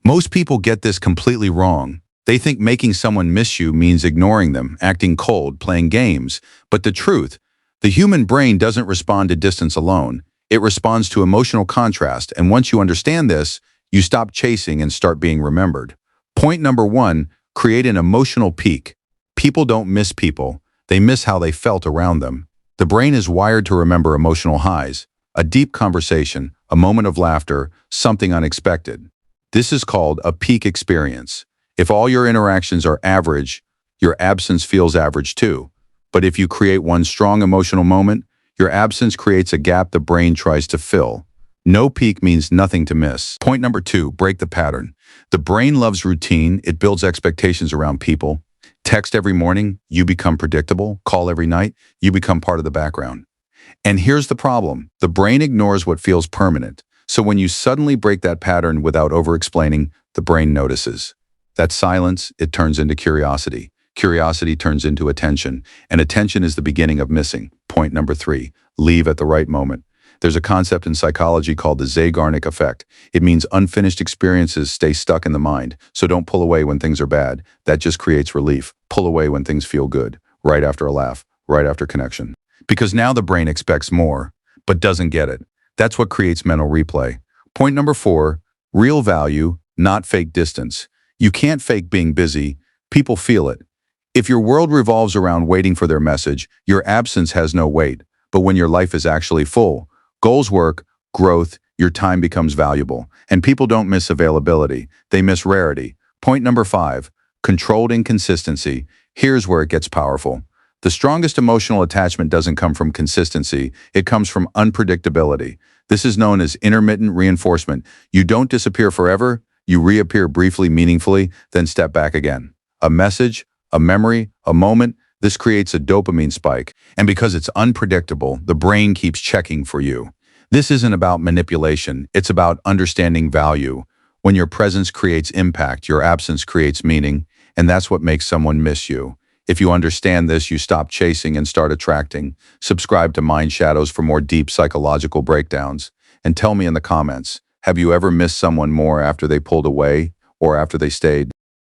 Most people get this completely wrong. They think making someone miss you means ignoring them, acting cold, playing games. But the truth, the human brain doesn't respond to distance alone. It responds to emotional contrast, and once you understand this, you stop chasing and start being remembered. Point number one, create an emotional peak. People don't miss people. They miss how they felt around them. The brain is wired to remember emotional highs, a deep conversation, a moment of laughter, something unexpected. This is called a peak experience. If all your interactions are average, your absence feels average too. But if you create one strong emotional moment, your absence creates a gap the brain tries to fill. No peak means nothing to miss. Point number two, break the pattern. The brain loves routine. It builds expectations around people. Text every morning, you become predictable. Call every night, you become part of the background. And here's the problem. The brain ignores what feels permanent. So when you suddenly break that pattern without over-explaining, the brain notices. That silence, it turns into curiosity. Curiosity turns into attention, and attention is the beginning of missing. Point number three, leave at the right moment. There's a concept in psychology called the Zeigarnik effect. It means unfinished experiences stay stuck in the mind, so don't pull away when things are bad. That just creates relief. Pull away when things feel good, right after a laugh, right after connection. Because now the brain expects more, but doesn't get it. That's what creates mental replay. Point number four, real value, not fake distance. You can't fake being busy. People feel it. If your world revolves around waiting for their message, your absence has no weight. But when your life is actually full, goals work, growth, your time becomes valuable. And people don't miss availability. They miss rarity. Point number five, controlled inconsistency. Here's where it gets powerful. The strongest emotional attachment doesn't come from consistency. It comes from unpredictability. This is known as intermittent reinforcement. You don't disappear forever. You reappear briefly, meaningfully, then step back again. A message, a memory, a moment, this creates a dopamine spike. And because it's unpredictable, the brain keeps checking for you. This isn't about manipulation. It's about understanding value. When your presence creates impact, your absence creates meaning, and that's what makes someone miss you. If you understand this, you stop chasing and start attracting. Subscribe to Mind Shadows for more deep psychological breakdowns. And tell me in the comments, have you ever missed someone more after they pulled away or after they stayed?